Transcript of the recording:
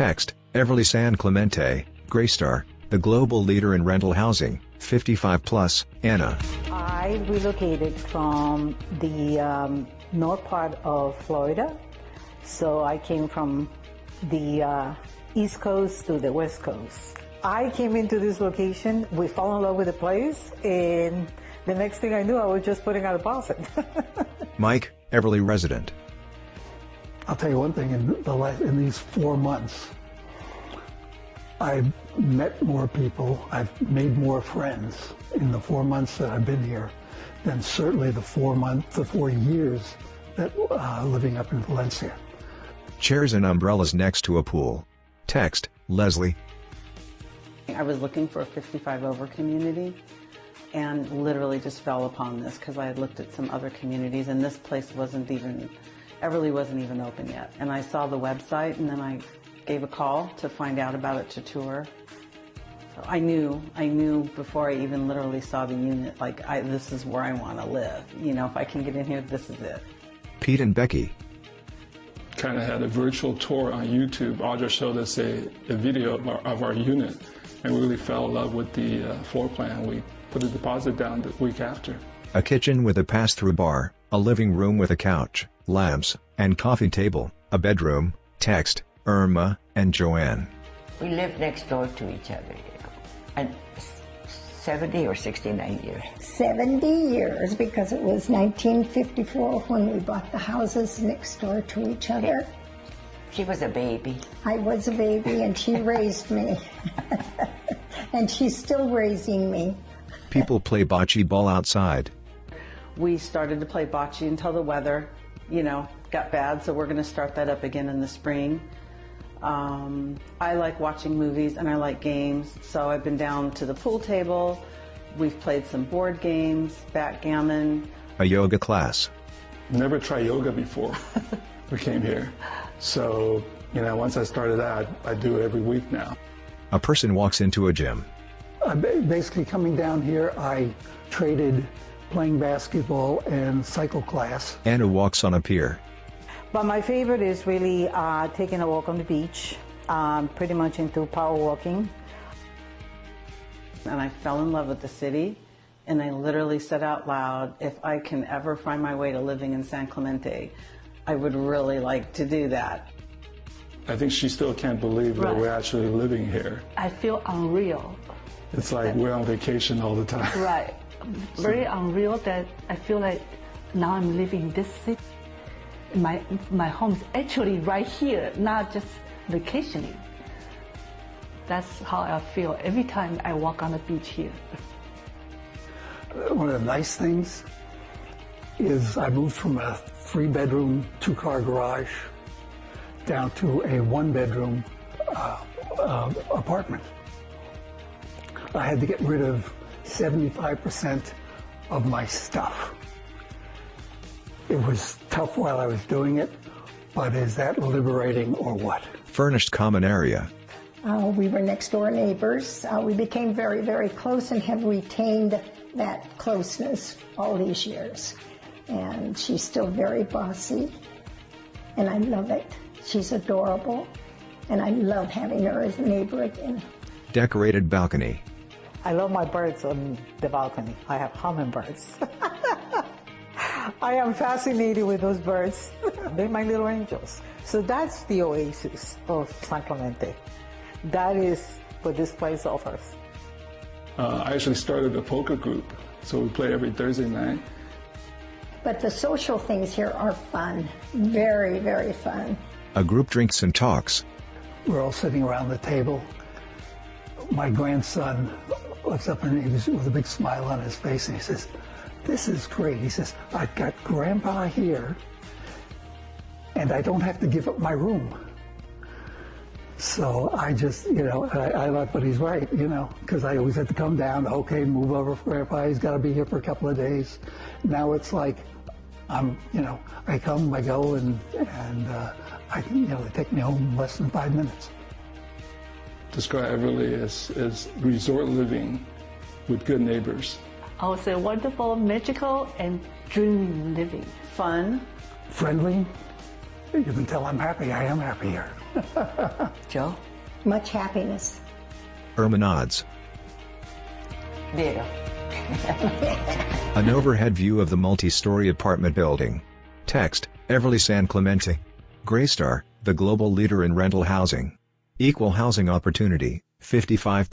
Text, Everleigh San Clemente, Greystar, the global leader in rental housing, 55 plus, Anna. I relocated from the north part of Florida, so I came from the East Coast to the West Coast. I came into this location, we fell in love with the place, and the next thing I knew, I was just putting out a deposit. Mike, Everleigh resident. I'll tell you one thing, in these 4 months, I've met more people, I've made more friends in the 4 months that I've been here than certainly the 4 years that living up in Valencia. Chairs and umbrellas next to a pool. Text, Leslie. I was looking for a 55 over community and literally just fell upon this because I had looked at some other communities and this place Everleigh wasn't even open yet. And I saw the website and then I gave a call to find out about it to tour. So I knew before I even literally saw the unit, like this is where I want to live. You know, if I can get in here, this is it. Pete and Becky. Kind of had a virtual tour on YouTube. Audra showed us a video of our unit and we really fell in love with the floor plan. We put a deposit down the week after. A kitchen with a pass-through bar, a living room with a couch, lamps, and coffee table, a bedroom. Text, Irma and Joanne. We lived next door to each other, you know, and 70 or 69 years. 70 years, because it was 1954 when we bought the houses next door to each other. She was a baby. I was a baby and she raised me. And she's still raising me. People play bocce ball outside. We started to play bocce until the weather, you know, got bad, so we're going to start that up again in the spring. I like watching movies and I like games, so I've been down to the pool table. We've played some board games, backgammon. A yoga class. Never tried yoga before we came here. So, you know, once I started that, I do it every week now. A person walks into a gym. Basically coming down here, I traded playing basketball and cycle class. Anna walks on a pier. But my favorite is really taking a walk on the beach, pretty much into power walking. And I fell in love with the city, and I literally said out loud, if I can ever find my way to living in San Clemente, I would really like to do that. I think she still can't believe that we're actually living here. I feel unreal. It's like we're on vacation all the time. Right. Very unreal that I feel like now I'm living in this city. My home's actually right here, not just vacationing. That's how I feel every time I walk on the beach here. One of the nice things is I moved from a 3-bedroom, 2-car garage down to a 1-bedroom apartment. I had to get rid of 75% of my stuff. It was tough while I was doing it, but is that liberating or what? Furnished common area. We were next door neighbors. We became very, very close and have retained that closeness all these years. And she's still very bossy, and I love it. She's adorable, and I love having her as a neighbor again. Decorated balcony. I love my birds on the balcony. I have hummingbirds. I am fascinated with those birds. They're my little angels. So that's the oasis of San Clemente. That is what this place offers. I actually started a poker group, so we play every Thursday night. But the social things here are fun. Very, very fun. A group drinks and talks. We're all sitting around the table. My grandson looks up and he was with a big smile on his face and he says, "This is great." He says, "I've got Grandpa here and I don't have to give up my room." So I just, you know, I like, but he's right, you know, because I always had to come down, okay, move over for Grandpa, he's got to be here for a couple of days. Now it's like, you know, I come, I go, and I can, you know, they take me home in less than 5 minutes. Describe Everleigh as resort living with good neighbors. I would say wonderful, magical, and dream living. Fun. Friendly. You can tell I'm happy. I am happy here. Joe? Much happiness. Irma nods. Ditto. An overhead view of the multi-story apartment building. Text, Everleigh San Clemente. Greystar, the global leader in rental housing. Equal housing opportunity, 55+.